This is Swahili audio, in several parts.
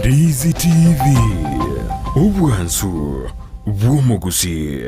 Ndizi TV Obwansu Gusii.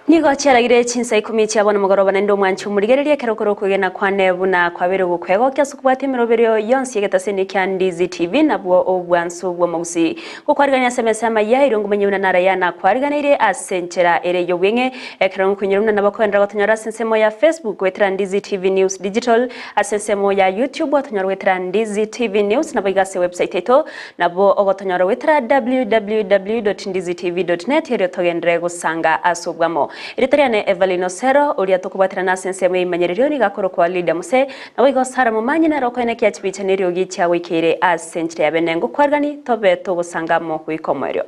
Nigo cyaragire Chinsa Ikomi cyabona mugoroba nendo mwancu murigererie kerokoro kugena kwane buna kwabere gukwego kyasukubati miroberio yonsi yegataseni kya Ndizi TV nabwo obwansu bwo Mose kukwariganira SMS Amayia irongo menyuna narayana kwariganire asenchera ere yobwenge ekrango kunyirumna nabakwendra batonyara sensemo ya Facebook wetra Ndizi TV News Digital asensemo ya YouTube watonyara wetra Ndizi TV News nabigase website eto nabo ogotonyara wetra www.ndizitv.net yero togendre gusanga asobwamo Iritoriane Everlyne Osero uria tukubatira na sensemo imanyerero ni gakoro kwa Lydia Mose na wigo sara mumanyi na rokoene kya chibicaniro gicha wikire asentre yabenengo kwargani tobe tugusanga mu Ikomi.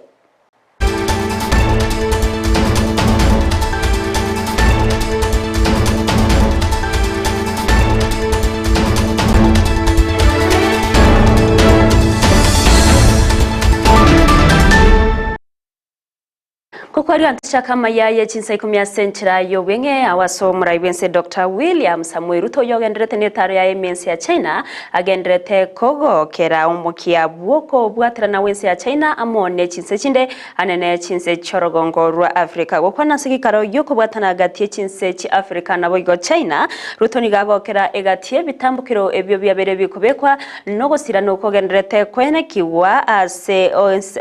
Kukwari antishaka Amayia Chinsa Ikomi asenchera yobwenge awaso muraibense Dr. William Samuel Ruto yogendrete netaro ya emensi ya China agendrete kogo kera umukia bwoko bwatira na wensi ya China amone Chinsa chinde anene Chinsa chorogongo rwa Afrika gukwana sikikaro yuko bwatana gatie Chinsa chi Afrika na boigo China Ruto nigago kera egatie bitambukiro ebyo byabere bikubekwa nogo sira nuko gendrete kwene kiwa ase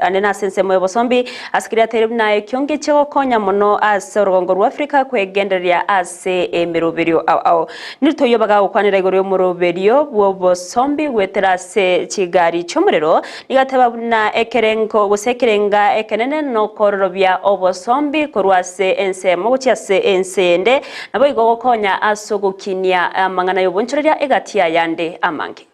anena sense moyo bosombi askiria teribna kyonge chego konya mono asorogongo rwa Afrika kwegenderia ase emeroberio au nito yobaga ukwanira igoro muroberio bwo sombi wetera se chigari chomurero nigateba na ekerengo gusekerenga ekenene no korobya obosombi korwase ensemo gucyase ensende nabo igogo konya asogukinia amangana yobonchoreria egatia yande amangi.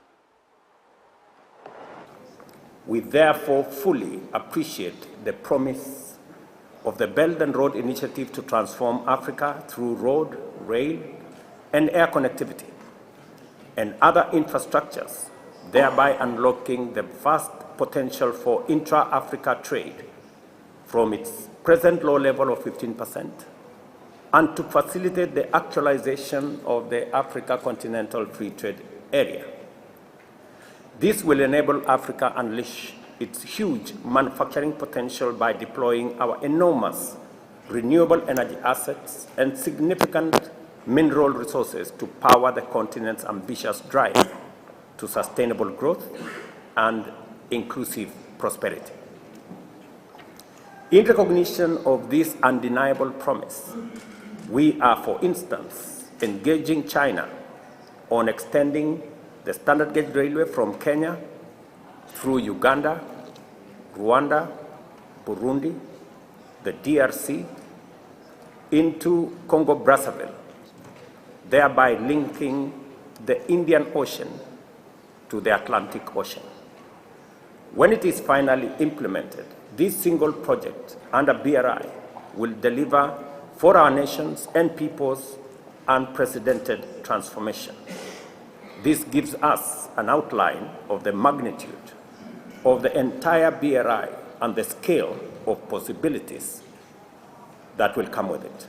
We therefore fully appreciate the promise of the Belt and Road Initiative to transform Africa through road, rail, and air connectivity and other infrastructures, thereby unlocking the vast potential for intra-Africa trade from its present low level of 15% and to facilitate the actualization of the Africa Continental Free Trade Area. This will enable Africa to unleash its huge manufacturing potential by deploying our enormous renewable energy assets and significant mineral resources to power the continent's ambitious drive to sustainable growth and inclusive prosperity. In recognition of this undeniable promise, we are, for instance, engaging China on extending the standard gauge railway from Kenya through Uganda, Rwanda, Burundi, the DRC, into Congo-Brazzaville, thereby linking the Indian Ocean to the Atlantic Ocean. When it is finally implemented, this single project under BRI will deliver for our nations and peoples unprecedented transformation. This gives us an outline of the magnitude of the entire BRI and the scale of possibilities that will come with it.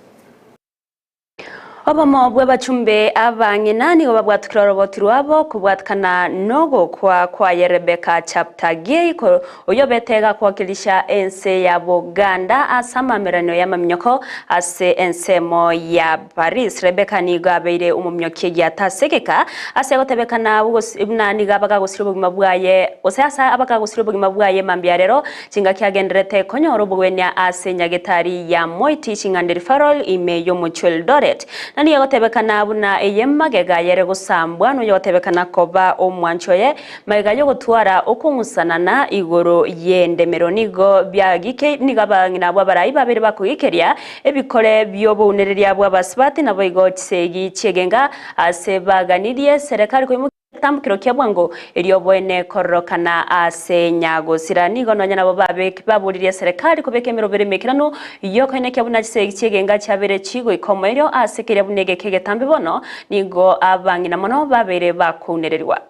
Obamo bwe bachumbe abangina ni babwatukira roboti rwabo kubwatkana nogo kwa Rebecca chapter G ko oyobetega kwakilisha ense ya Buganda asama merano ya mamnyoko ase ensemo ya Paris. Rebecca ni gabeire umumnyoke ya tasekeka ase gotebekana ibna ni gabaga gusiro bugima bwaye osasa abaga gusiro bugima bwaye mambyarero cinga kyagendrete konyoro bugwenya ase nyagetari ya Moiti cingandiri farol ime yo muchel doret nani yagotebekana buna eyemagega yere gusambwa no yagotebekana koba omwanchoye magega yo gutwara okungusanana igoro yendemero nigo byagike nigabangina bwa barayi babere bakugikeria ebikore byobunereria bwa basibati nabo igo tsegi chegenga asebaganirie serikali ko tambukiro kia bwango elio bwene korokana ase nyago sirani gononya nabo baburirie serikali kubeka emirobere mekirano yoko ine kia buna chigenga chabere chigo ikomo ase kire bunege kegetambe bono nigo abangina mono babere bakunererwa.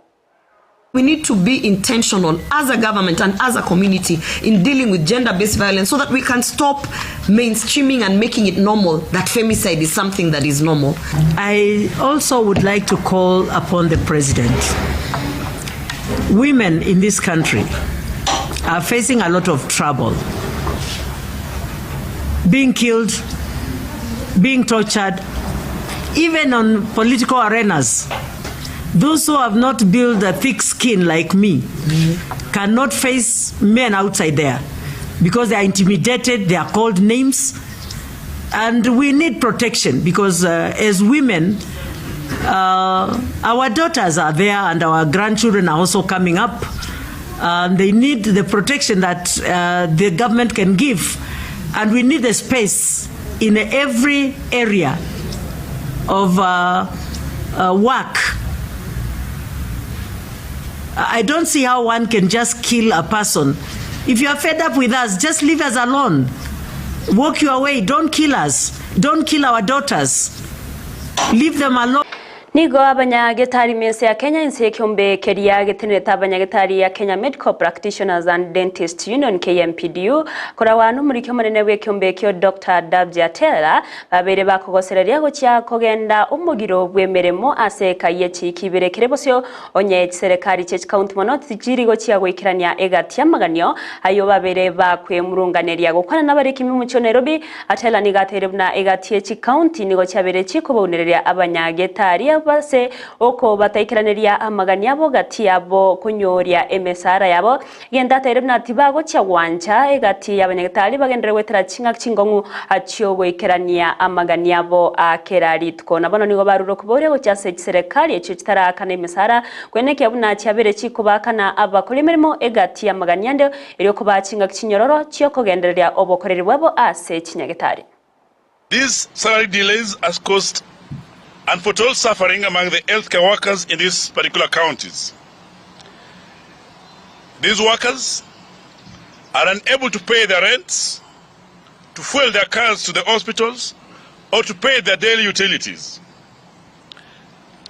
We need to be intentional as a government and as a community in dealing with gender-based violence so that we can stop mainstreaming and making it normal that femicide is something that is normal. I also would like to call upon the president. Women in this country are facing a lot of trouble. Being killed, being tortured, even on political arenas. Those who have not built a thick skin like me cannot face men outside there because they are intimidated, they are called names, and we need protection because as women, our daughters are there and our grandchildren are also coming up. They need the protection that the government can give, and we need a space in every area of work. I don't see how one can just kill a person. If you are fed up with us, just leave us alone. Walk your way. Don't kill us. Don't kill our daughters. Leave them alone. Nigo abanyagetari mense ya Kenya inse kiombe keria getineta abanyagetari ya Kenya Medical Practitioners and Dentist Union KMPDU kora wanu muri kyomanene we kiombe kyo Dr. Dabja Tela babere bakogosereria gocha kogenda umugiro bwemeremo aseka yechi kiberekere bosyo onye serikali chechi county monot jiri gocha gwikirania egati amaganyo ayo babere bakwemurunganeria gukwana nabareki mu cyo Nairobi Atela nigaterebna egati chechi county nigo cyabere chikubonereria abanyagetari base oko bataikiraneria amagani yabo gati yabo kunyoria emesara yabo genda terebna tibago cha wancha egati yabanyagetari bagendere wetera chinga chingongu acio gwikirania amagani yabo akerari tukona bano nigo baruro kubore gocha serikali echo kitarakana emesara kweneke abuna cyabere chikubakana abakora imirimo egati yamagani yande ero kuba chinga chinyororo cyo kugendereria obokoreri babo ase kinyagetari. These salary delays has caused unforetold suffering among the healthcare workers in these particular counties. These workers are unable to pay their rents, to fuel their cars to the hospitals, or to pay their daily utilities.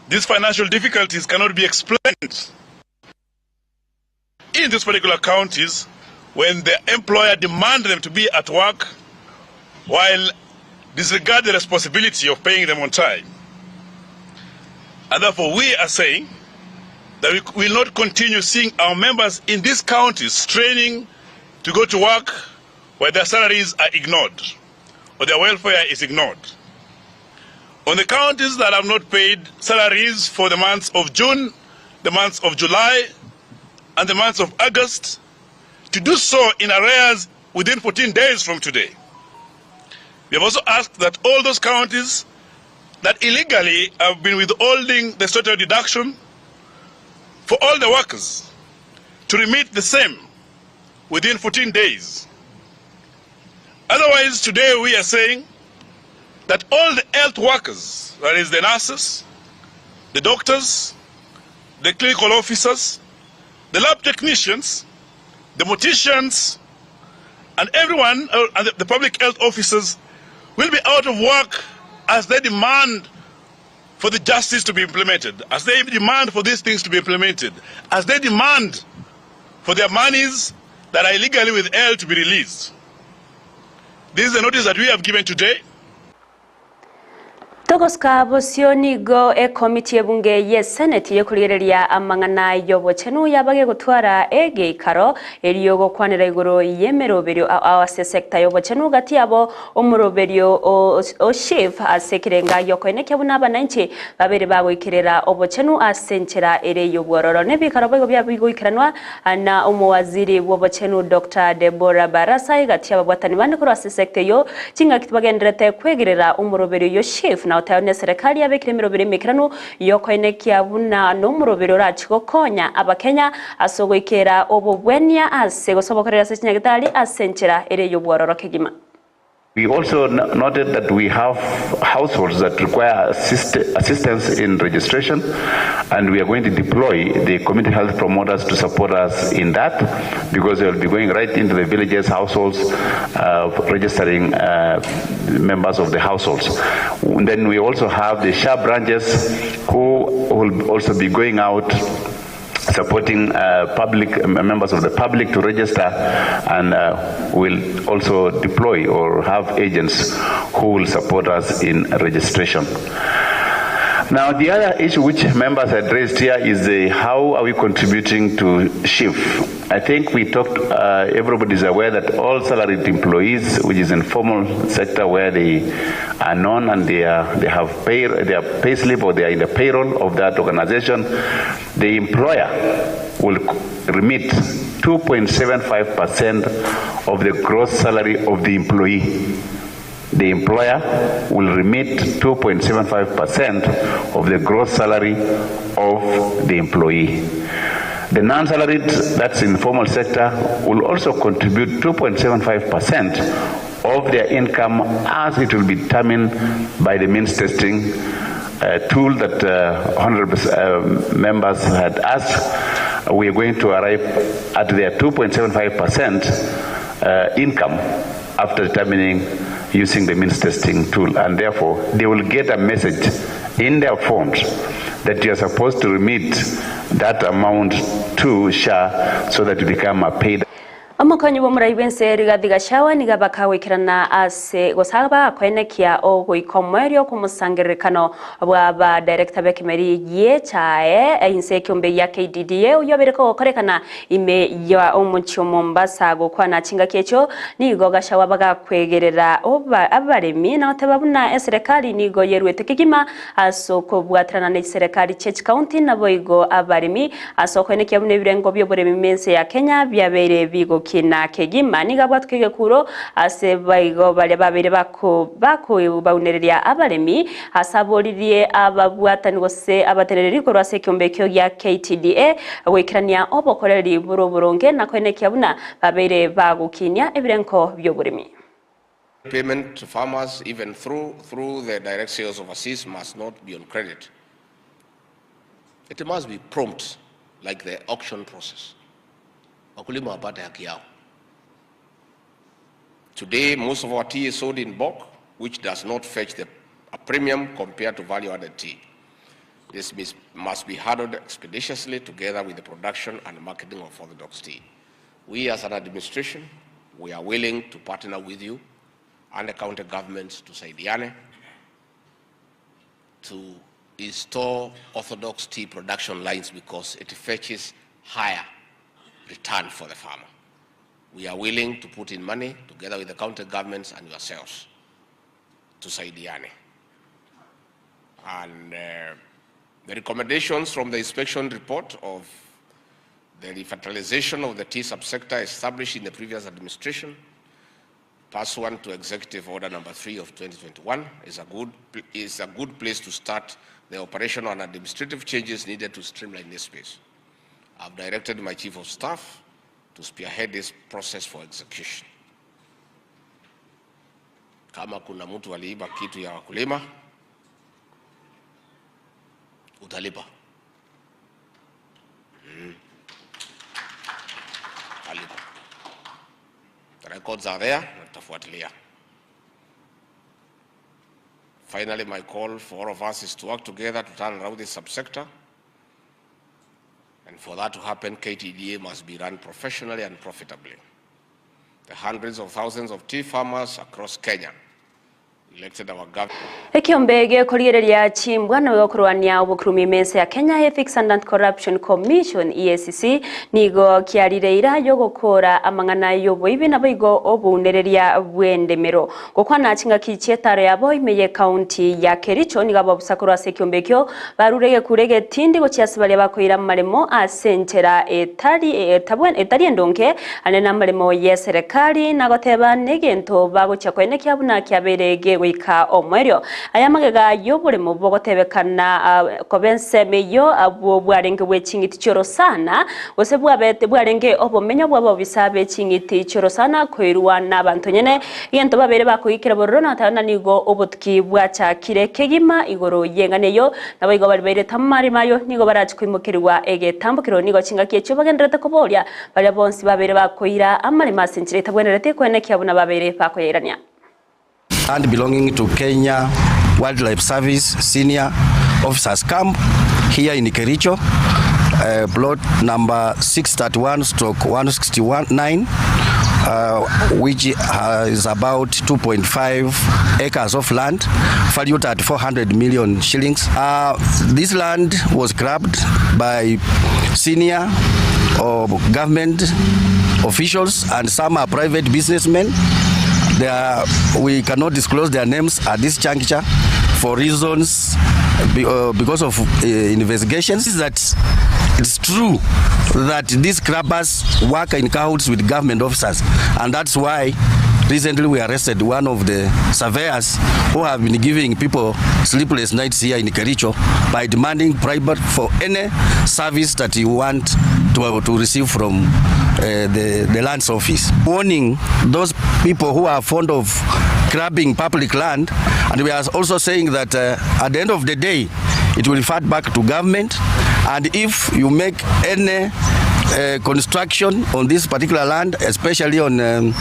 These financial difficulties cannot be explained in these particular counties when the employer demands them to be at work while disregard the responsibility of paying them on time. And therefore, we are saying that we will not continue seeing our members in these counties straining to go to work where their salaries are ignored or their welfare is ignored. On the counties that have not paid salaries for the months of June, the months of July, and the months of August, to do so in arrears within 14 days from today. We have also asked that all those counties that illegally have been withholding the social deduction for all the workers to remit the same within 14 days. Otherwise, today we are saying that all the health workers, that is the nurses, the doctors, the clinical officers, the lab technicians, the morticians, and everyone, and the public health officers will be out of work as they demand for the justice to be implemented, as they demand for these things to be implemented, as they demand for their monies that are illegally withheld to be released. This is the notice that we have given today. Togoska bosioni go Ikomi ebunge ye senate yekulireria amangana yobochenu yabage gutwara ege ikaro eriyo gokwanira iguru yemeroberio awase sector yobochenu gati yabo umuroberio o chief asekirenga yokoeneke bunaba nanchi babere bagwikirera obochenu asenchera ere yobwororo nebikaro bago byabigwikiranwa na umuwaziri wobochenu Dr. Deborah Barasa gati yababwatani bande kuri ase sector yo kinga kitubagenderete kwegerera umuroberio yo chief na utayone serikali yabekire mirobere mekirano yokoenekia buna no murobero rachiko konya abakenya asogwikera obobwenya ase gosobokorera se kinyagetari asenchera ere yobwororo kegima. We also noted that we have households that require assistance in registration, and we are going to deploy the community health promoters to support us in that, because they will be going right into the villages, households, registering members of the households. And then we also have the SHA branches who will also be going out supporting members of the public to register, and will also deploy or have agents who will support us in registration. Now, the other issue which members had raised here is how are we contributing to SHIF? I think we talked, everybody's aware that all salaried employees, which is informal sector where they are known and they have their pay slip or they are in the payroll of that organization, the employer will remit 2.75% of the gross salary of the employee. The employer will remit 2.75% of the gross salary of the employee. The non-salaried, that's informal sector, will also contribute 2.75% of their income, as it will be determined by the means testing tool that honorable members had asked. We are going to arrive at their 2.75% income after determining using the means testing tool, and therefore they will get a message in their phones that you are supposed to remit that amount to SHA so that you become a paid. Omukonyi w'omuraibense Rigathi Gachagua niga bakawikirana ase gosaba kwenekia ogo ikomerio kumusangirikano bwa director bekimeri ye chae inse kyombe ya KDDA uyobereko gukorekana ime ya omucho Mombasa gukwana chinga kecho nigo Gachagua bagakwegerera abaremi na tababuna serikali nigo yerwete kigima asoko bwatrana ne serikali Church County na boigo abaremi asoko nekia bune birengo byoboremi mense ya Kenya byabere bigo kina kegima niga bwatwege kuro ase baigo bale babere bako baunereria abaremi asaboririye ababwatani gose abatereri ko rwase kyombekyo ya KTDA wekirania obokoreri buroburonge nakwenekia buna babere bagukinya ebirenko byoburimi. Payment to farmers, even through the direct sales overseas, must not be on credit. It must be prompt, like the auction process. Wakulima wapate haki yao. Today, most of our tea is sold in bulk, which does not fetch a premium compared to value-added tea. This must be handled expeditiously together with the production and marketing of orthodox tea. We as an administration, we are willing to partner with you and the county governments to Saidiane to install orthodox tea production lines because it fetches higher return for the farmer. We are willing to put in money together with the county governments and yourselves to Saidiane. And the recommendations from the inspection report of the revitalization of the tea subsector established in the previous administration, pursuant to Executive Order Number 3 of 2021, is a good place to start the operational and administrative changes needed to streamline this space. I've directed my Chief of Staff to spearhead this process for execution. Kama kuna mtu aliiba kitu ya wakulima, utalipa. Alipa. The records are there, tutafuatilia. Finally, my call for all of us is to work together to turn around this subsector. And for that to happen, KTDA must be run professionally and profitably. The hundreds of thousands of tea farmers across Kenya elected our government. Ekiombege korigereria chimbwa na gukurwania ubukurumi mense ya Kenya Ethics and Anti-Corruption Commission EACC nigo kiarireira yo gukora amangana yoboibe na boigo obunereria bwendemero gukwana chinga kichetaro yabo imeye county ya Kericho niga babusakura sekiombekyo barurege kurege tindi gochiasibale bakoira maremo asentera etari endonke anena maremo ya serikali na goteba negento bago chakwene kyabuna kyaberege goika omwerio aya magega yobure mu bogotebekana kobense meyo abo bwarenge wechingiti choro sana ose bwabete bwarenge obomenyo bwabo bisabe chingiti choro sana koirwa n'abantu nyene yento babere bakoyikira borona tana nigo obutki bwacha kireke gima igoro yenganeyo nabayigo bari tamari mayo nigo baraje kwimukirwa egetambukiro nigo chingakiye cyo bagenderete koborya bari bonsi babere bakoyira amari masenjire tabwenerete kwene kyabuna babere bakoyirania and belonging to Kenya Wildlife Service senior officers camp here in Kericho, plot number 631/169, which is about 2.5 acres of land, valued at 400 million shillings. This land was grabbed by senior government officials and some are private businessmen. We cannot disclose their names at this juncture for reasons because of investigations. That it's true that these grabbers work in cahoots with government officers, and that's why recently we arrested one of the surveyors who have been giving people sleepless nights here in Kericho by demanding bribe for any service that you want to receive from the lands office. Warning those people who are fond of grabbing public land, and we are also saying that at the end of the day it will revert back to government, and if you make any construction on this particular land, especially on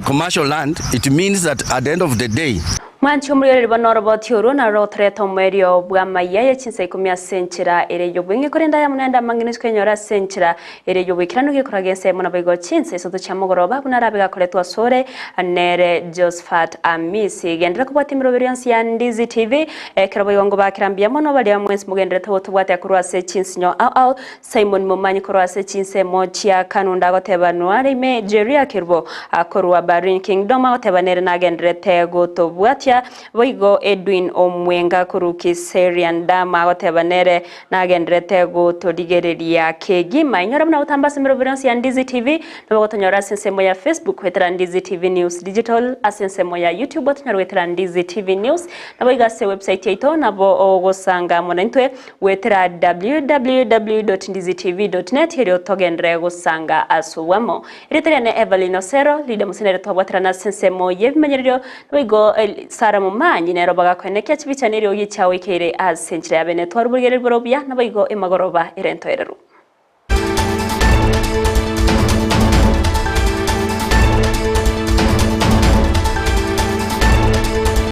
commercial land, it means that at the end of the day Mancho muri banoro tioro na rotre tomerio bwa Amayia Chinsa Ikomi senchira ere yobwinge korenda ya munenda manginis kwenyora senchira ere yobwikirano gikoragense mona bego Chinsa so tuchamogoroba bunarabiga koletwa sore anere Josephat Amisi gendera kubati miroberians ya Ndizi TV kirabo yongo bakirambia mono bali ya mwens mugendera tobwate akurwase Chinsinyo au Simon Mumanyi korwase Chinse mochia kanunda gotebanwari me Jeria kirbo akorwa Barin Kingdom otebanere na gendere tego tobwatia Voigo Edwin Omwenga kuruki Serian Dama otebanere na gendrete go todigereria kegima inyora mna utambasa miroberians ya Ndizi TV na gotonyora sensemo ya Facebook wetera Ndizi TV News Digital asensemo ya YouTube otonyora wetera Ndizi TV News na boiga se website yaito na bo ogosanga monentwe wetera www.ndizitv.net hero togendre gosanga asuwamo ireteria ne Everlyne Osero Lydia musenere twabwatera na sensemo yebimenyererio boigo Sara mumanyi nero bagakonekya chibicaniro yichawe kere as senchira bene twarubugere borobia nabaigo emagoroba irentoereru